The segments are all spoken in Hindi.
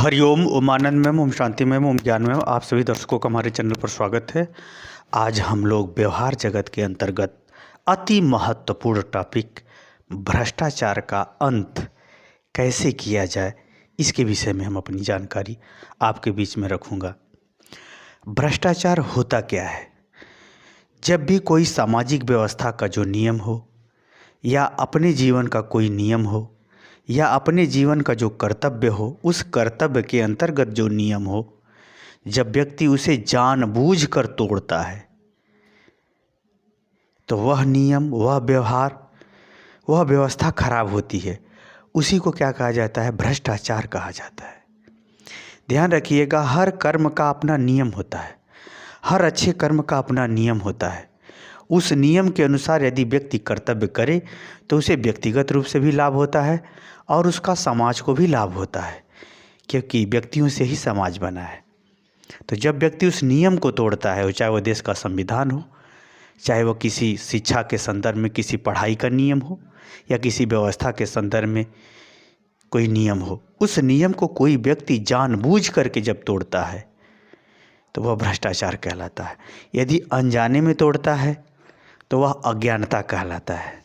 हरिओम, ओम आनंद में, ओम शांति में, ओम ज्ञान में। आप सभी दर्शकों का हमारे चैनल पर स्वागत है। आज हम लोग व्यवहार जगत के अंतर्गत अति महत्वपूर्ण टॉपिक भ्रष्टाचार का अंत कैसे किया जाए, इसके विषय में हम अपनी जानकारी आपके बीच में रखूँगा। भ्रष्टाचार होता क्या है? जब भी कोई सामाजिक व्यवस्था का जो नियम हो या अपने जीवन का कोई नियम हो या अपने जीवन का जो कर्तव्य हो, उस कर्तव्य के अंतर्गत जो नियम हो, जब व्यक्ति उसे जानबूझकर तोड़ता है तो वह नियम, वह व्यवहार, वह व्यवस्था खराब होती है। उसी को क्या कहा जाता है? भ्रष्टाचार कहा जाता है। ध्यान रखिएगा, हर कर्म का अपना नियम होता है, हर अच्छे कर्म का अपना नियम होता है। उस नियम के अनुसार यदि व्यक्ति कर्तव्य करे तो उसे व्यक्तिगत रूप से भी लाभ होता है और उसका समाज को भी लाभ होता है, क्योंकि व्यक्तियों से ही समाज बना है। तो जब व्यक्ति उस नियम को तोड़ता है, चाहे वो देश का संविधान हो, चाहे वो किसी शिक्षा के संदर्भ में किसी पढ़ाई का नियम हो या किसी व्यवस्था के संदर्भ में कोई नियम हो, उस नियम को कोई व्यक्ति जानबूझ करके जब तोड़ता है तो वह भ्रष्टाचार कहलाता है। यदि अनजाने में तोड़ता है तो वह अज्ञानता कहलाता है।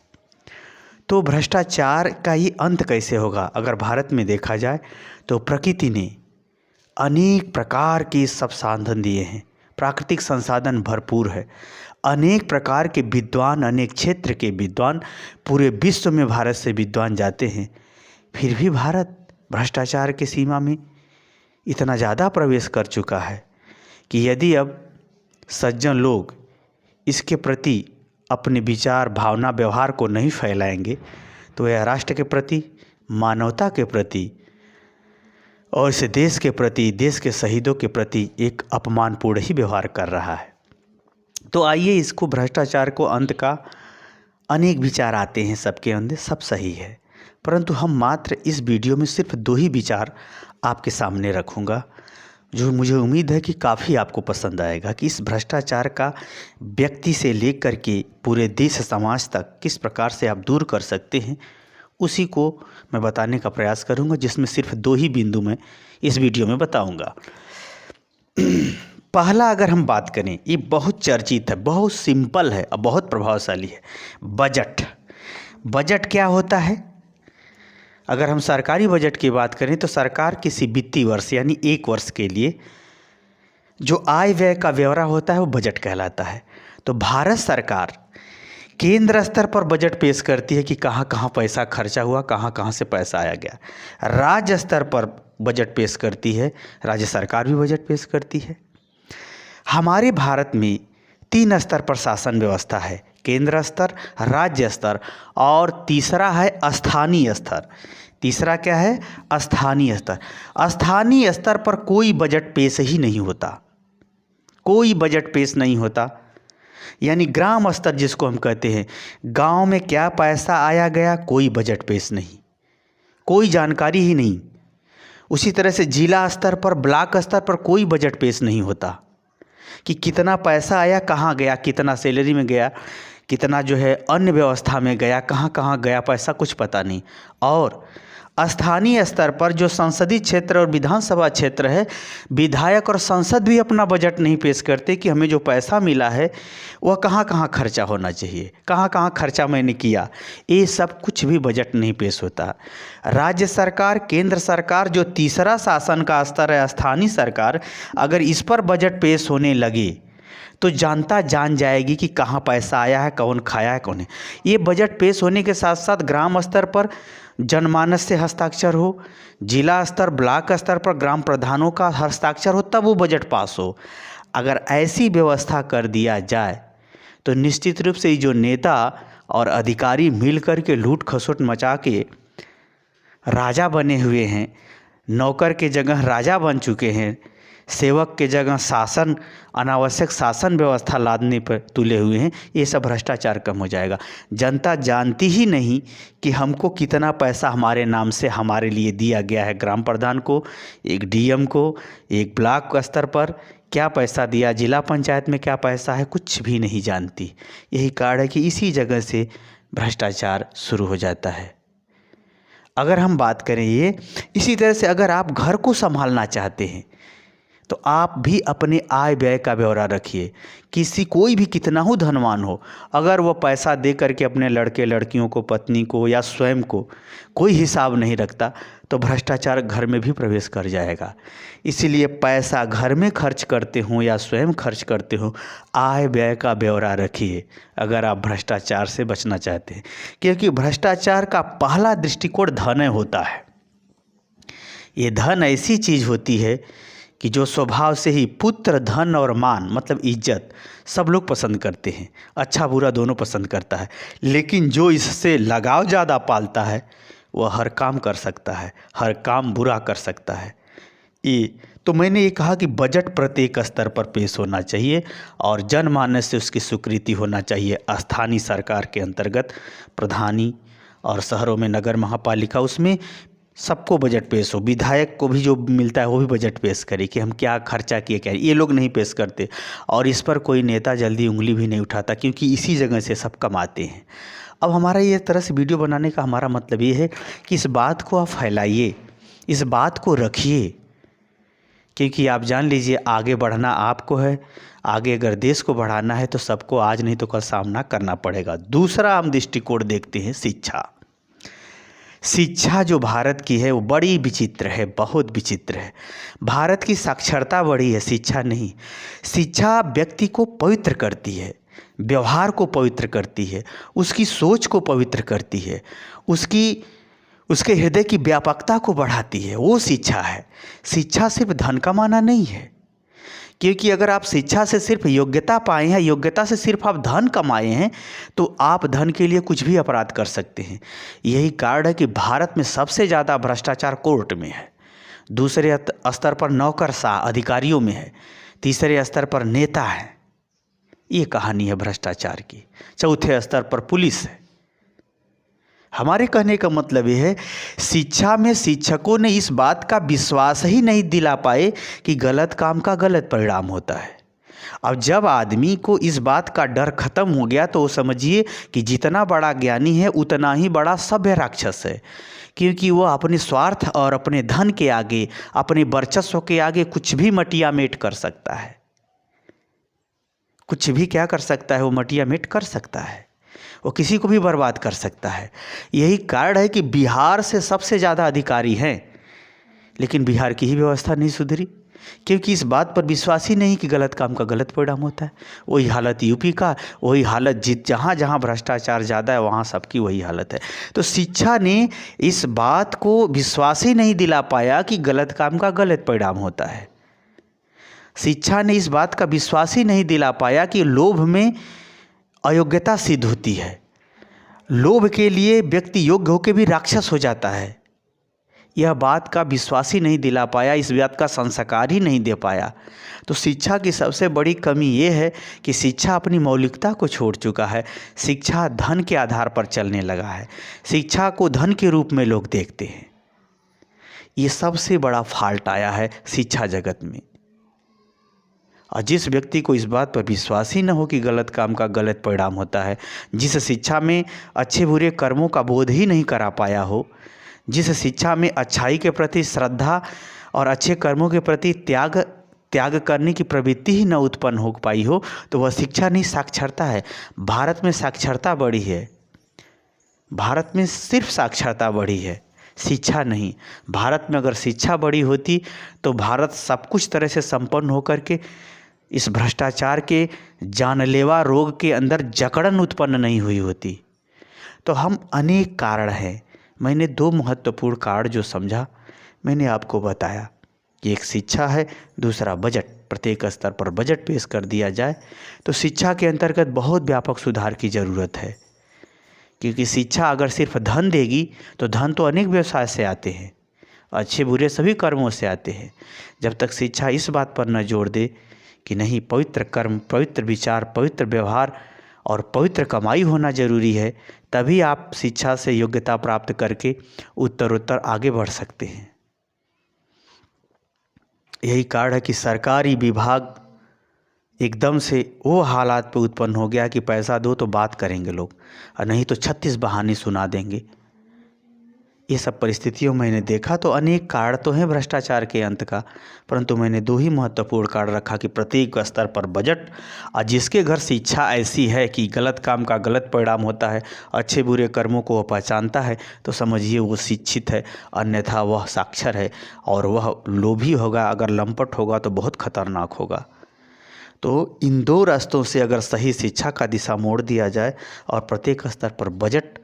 तो भ्रष्टाचार का ये अंत कैसे होगा? अगर भारत में देखा जाए तो प्रकृति ने अनेक प्रकार के सब साधन दिए हैं, प्राकृतिक संसाधन भरपूर है, अनेक प्रकार के विद्वान, अनेक क्षेत्र के विद्वान, पूरे विश्व में भारत से विद्वान जाते हैं। फिर भी भारत भ्रष्टाचार की सीमा में इतना ज़्यादा प्रवेश कर चुका है कि यदि अब सज्जन लोग इसके प्रति अपने विचार, भावना, व्यवहार को नहीं फैलाएंगे तो यह राष्ट्र के प्रति, मानवता के प्रति और इस देश के प्रति, देश के शहीदों के प्रति एक अपमानपूर्ण ही व्यवहार कर रहा है। तो आइए, इसको भ्रष्टाचार को अंत का अनेक विचार आते हैं सबके अंदर, सब सही है, परंतु हम मात्र इस वीडियो में सिर्फ 2 ही विचार आपके सामने रखूँगा, जो मुझे उम्मीद है कि काफ़ी आपको पसंद आएगा कि इस भ्रष्टाचार का व्यक्ति से लेकर के पूरे देश समाज तक किस प्रकार से आप दूर कर सकते हैं, उसी को मैं बताने का प्रयास करूंगा, जिसमें सिर्फ 2 ही बिंदु मैं इस वीडियो में बताऊंगा। पहला अगर हम बात करें, ये बहुत चर्चित है, बहुत सिंपल है और बहुत प्रभावशाली है। बजट। बजट क्या होता है? अगर हम सरकारी बजट की बात करें तो सरकार किसी वित्तीय वर्ष यानी 1 वर्ष के लिए जो आय व्यय का ब्यौरा होता है वो बजट कहलाता है। तो भारत सरकार केंद्र स्तर पर बजट पेश करती है कि कहाँ कहाँ पैसा खर्चा हुआ, कहाँ कहाँ से पैसा आया गया। राज्य स्तर पर बजट पेश करती है, राज्य सरकार भी बजट पेश करती है। हमारे भारत में 3 स्तर पर शासन व्यवस्था है, केंद्र स्तर, राज्य स्तर और तीसरा है स्थानीय स्तर। तीसरा क्या है? स्थानीय स्तर। स्थानीय स्तर पर कोई बजट पेश ही नहीं होता, कोई बजट पेश नहीं होता। यानी ग्राम स्तर जिसको हम कहते हैं, गांव में क्या पैसा आया गया, कोई बजट पेश नहीं, कोई जानकारी ही नहीं। उसी तरह से जिला स्तर पर, ब्लॉक स्तर पर कोई बजट पेश नहीं होता कि कितना पैसा आया, कहाँ गया, कितना सैलरी में गया, कितना जो है अन्य व्यवस्था में गया, कहाँ कहाँ गया पैसा, कुछ पता नहीं। और स्थानीय स्तर पर जो संसदीय क्षेत्र और विधानसभा क्षेत्र है, विधायक और संसद भी अपना बजट नहीं पेश करते कि हमें जो पैसा मिला है वह कहाँ कहाँ खर्चा होना चाहिए, कहाँ कहाँ खर्चा मैंने किया, ये सब कुछ भी बजट नहीं पेश होता। राज्य सरकार, केंद्र सरकार, जो तीसरा शासन का स्तर है स्थानीय सरकार, अगर इस पर बजट पेश होने लगे तो जनता जान जाएगी कि कहाँ पैसा आया है, कौन खाया है, कौन है। ये बजट पेश होने के साथ साथ ग्राम स्तर पर जनमानस से हस्ताक्षर हो, जिला स्तर, ब्लॉक स्तर पर ग्राम प्रधानों का हस्ताक्षर हो, तब वो बजट पास हो। अगर ऐसी व्यवस्था कर दिया जाए तो निश्चित रूप से ये जो नेता और अधिकारी मिल कर के लूट खसोट मचा के राजा बने हुए हैं, नौकर के जगह राजा बन चुके हैं, सेवक के जगह शासन, अनावश्यक शासन व्यवस्था लादने पर तुले हुए हैं, ये सब भ्रष्टाचार कम हो जाएगा। जनता जानती ही नहीं कि हमको कितना पैसा हमारे नाम से हमारे लिए दिया गया है। ग्राम प्रधान को, एक डीएम को, एक ब्लॉक स्तर पर क्या पैसा दिया, जिला पंचायत में क्या पैसा है, कुछ भी नहीं जानती। यही कारण है कि इसी जगह से भ्रष्टाचार शुरू हो जाता है। अगर हम बात करें ये, इसी तरह से अगर आप घर को संभालना चाहते हैं तो आप भी अपने आय व्यय का ब्यौरा रखिए। कोई भी कितना हो धनवान हो, अगर वो पैसा दे करके अपने लड़के लड़कियों को, पत्नी को या स्वयं को कोई हिसाब नहीं रखता तो भ्रष्टाचार घर में भी प्रवेश कर जाएगा। इसीलिए पैसा घर में खर्च करते हो या स्वयं खर्च करते हो, आय व्यय का ब्यौरा रखिए अगर आप भ्रष्टाचार से बचना चाहते हैं। क्योंकि भ्रष्टाचार का पहला दृष्टिकोण धन होता है। ये धन ऐसी चीज़ होती है कि जो स्वभाव से ही पुत्र, धन और मान मतलब इज्जत सब लोग पसंद करते हैं, अच्छा बुरा दोनों पसंद करता है। लेकिन जो इससे लगाव ज़्यादा पालता है वह हर काम कर सकता है, हर काम बुरा कर सकता है। ये तो मैंने ये कहा कि बजट प्रत्येक स्तर पर पेश होना चाहिए और जनमानस से उसकी स्वीकृति होना चाहिए। स्थानीय सरकार के अंतर्गत प्रधानी और शहरों में नगर महापालिका, उसमें सबको बजट पेश हो। विधायक को भी जो मिलता है वो भी बजट पेश करे कि हम क्या खर्चा किए, क्या। ये लोग नहीं पेश करते और इस पर कोई नेता जल्दी उंगली भी नहीं उठाता, क्योंकि इसी जगह से सब कमाते हैं। अब हमारा ये तरह से वीडियो बनाने का हमारा मतलब ये है कि इस बात को आप फैलाइए, इस बात को रखिए, क्योंकि आप जान लीजिए आगे बढ़ना आपको है। आगे अगर देश को बढ़ाना है तो सबको आज नहीं तो कल सामना करना पड़ेगा। दूसरा हम दृष्टिकोण देखते हैं शिक्षा। शिक्षा जो भारत की है वो बड़ी विचित्र है, बहुत विचित्र है। भारत की साक्षरता बड़ी है, शिक्षा नहीं। शिक्षा व्यक्ति को पवित्र करती है, व्यवहार को पवित्र करती है, उसकी सोच को पवित्र करती है, उसके हृदय की व्यापकता को बढ़ाती है, वो शिक्षा है। शिक्षा सिर्फ धन कमाना नहीं है, क्योंकि अगर आप शिक्षा से सिर्फ योग्यता पाए हैं, योग्यता से सिर्फ आप धन कमाए हैं, तो आप धन के लिए कुछ भी अपराध कर सकते हैं। यही कारण है कि भारत में सबसे ज़्यादा भ्रष्टाचार कोर्ट में है, दूसरे स्तर पर नौकरशाह अधिकारियों में है, तीसरे स्तर पर नेता है। ये कहानी है भ्रष्टाचार की। चौथे स्तर पर पुलिस है। हमारे कहने का मतलब ये है, शिक्षा में शिक्षकों ने इस बात का विश्वास ही नहीं दिला पाए कि गलत काम का गलत परिणाम होता है। अब जब आदमी को इस बात का डर खत्म हो गया तो वो समझिए कि जितना बड़ा ज्ञानी है उतना ही बड़ा सभ्य राक्षस है, क्योंकि वो अपने स्वार्थ और अपने धन के आगे, अपने वर्चस्व के आगे कुछ भी मटिया मेट कर सकता है। कुछ भी क्या कर सकता है, वो मटिया मेट कर सकता है, वो किसी को भी बर्बाद कर सकता है। यही कारण है कि बिहार से सबसे ज़्यादा अधिकारी हैं, लेकिन बिहार की ही व्यवस्था नहीं सुधरी, क्योंकि इस बात पर विश्वास ही नहीं कि गलत काम का गलत परिणाम होता है। वही हालत यूपी का, वही हालत जहाँ जहाँ भ्रष्टाचार ज़्यादा है वहाँ सबकी वही हालत है। तो शिक्षा ने इस बात को विश्वास ही नहीं दिला पाया कि गलत काम का गलत परिणाम होता है। शिक्षा ने इस बात का विश्वास ही नहीं दिला पाया कि लोभ में अयोग्यता सिद्ध होती है, लोभ के लिए व्यक्ति योग्य होकर भी राक्षस हो जाता है। यह बात का विश्वास ही नहीं दिला पाया, इस बात का संस्कार ही नहीं दे पाया। तो शिक्षा की सबसे बड़ी कमी ये है कि शिक्षा अपनी मौलिकता को छोड़ चुका है। शिक्षा धन के आधार पर चलने लगा है, शिक्षा को धन के रूप में लोग देखते हैं। ये सबसे बड़ा फॉल्ट आया है शिक्षा जगत में। और जिस व्यक्ति को इस बात पर विश्वास ही न हो कि गलत काम का गलत परिणाम होता है, जिस शिक्षा में अच्छे बुरे कर्मों का बोध ही नहीं करा पाया हो, जिस शिक्षा में अच्छाई के प्रति श्रद्धा और अच्छे कर्मों के प्रति त्याग करने की प्रवृत्ति ही न उत्पन्न हो पाई हो, तो वह शिक्षा नहीं, साक्षरता है। भारत में साक्षरता बढ़ी है, भारत में सिर्फ साक्षरता बढ़ी है, शिक्षा नहीं। भारत में अगर शिक्षा बड़ी होती तो भारत सब कुछ तरह से संपन्न होकर के इस भ्रष्टाचार के जानलेवा रोग के अंदर जकड़न उत्पन्न नहीं हुई होती। तो हम अनेक कारण हैं, मैंने 2 महत्वपूर्ण कारण जो समझा मैंने आपको बताया कि एक शिक्षा है, दूसरा बजट। प्रत्येक स्तर पर बजट पेश कर दिया जाए तो शिक्षा के अंतर्गत बहुत व्यापक सुधार की ज़रूरत है, क्योंकि शिक्षा अगर सिर्फ धन देगी तो धन तो अनेक व्यवसाय से आते हैं, अच्छे बुरे सभी कर्मों से आते हैं। जब तक शिक्षा इस बात पर न जोड़ दे कि नहीं, पवित्र कर्म, पवित्र विचार, पवित्र व्यवहार और पवित्र कमाई होना जरूरी है, तभी आप शिक्षा से योग्यता प्राप्त करके उत्तरोत्तर आगे बढ़ सकते हैं। यही कारण है कि सरकारी विभाग एकदम से वो हालात पे उत्पन्न हो गया कि पैसा दो तो बात करेंगे लोग, और नहीं तो 36 बहाने सुना देंगे। ये सब परिस्थितियों मैंने देखा तो अनेक कारण तो हैं भ्रष्टाचार के अंत का, परंतु मैंने दो ही महत्वपूर्ण कारण रखा कि प्रत्येक स्तर पर बजट, और जिसके घर शिक्षा ऐसी है कि गलत काम का गलत परिणाम होता है, अच्छे बुरे कर्मों को वह पहचानता है, तो समझिए वो शिक्षित है, अन्यथा वह साक्षर है। और वह लोभी होगा, अगर लंपट होगा तो बहुत खतरनाक होगा। तो इन दो रास्तों से अगर सही शिक्षा का दिशा मोड़ दिया जाए और प्रत्येक स्तर पर बजट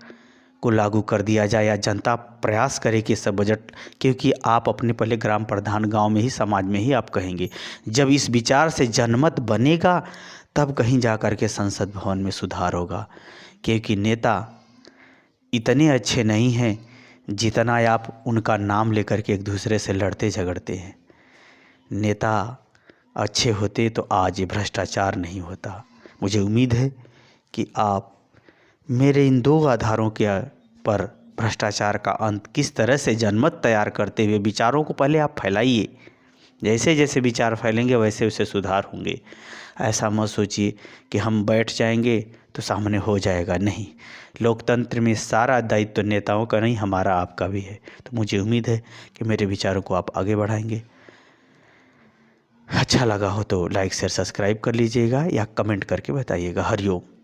को लागू कर दिया जाए, या जनता प्रयास करे कि सब बजट, क्योंकि आप अपने पहले ग्राम प्रधान, गांव में ही, समाज में ही आप कहेंगे। जब इस विचार से जनमत बनेगा तब कहीं जा कर के संसद भवन में सुधार होगा, क्योंकि नेता इतने अच्छे नहीं हैं जितना आप उनका नाम लेकर के एक दूसरे से लड़ते झगड़ते हैं। नेता अच्छे होते तो आज ये भ्रष्टाचार नहीं होता। मुझे उम्मीद है कि आप मेरे इन दो आधारों के पर भ्रष्टाचार का अंत किस तरह से जनमत तैयार करते हुए विचारों को पहले आप फैलाइए। जैसे जैसे विचार फैलेंगे वैसे वैसे सुधार होंगे। ऐसा मत सोचिए कि हम बैठ जाएंगे तो सामने हो जाएगा, नहीं। लोकतंत्र में सारा दायित्व नेताओं का नहीं, हमारा आपका भी है। तो मुझे उम्मीद है कि मेरे विचारों को आप आगे बढ़ाएंगे। अच्छा लगा हो तो लाइक शेयर सब्सक्राइब कर लीजिएगा या कमेंट करके बताइएगा। हरिओम।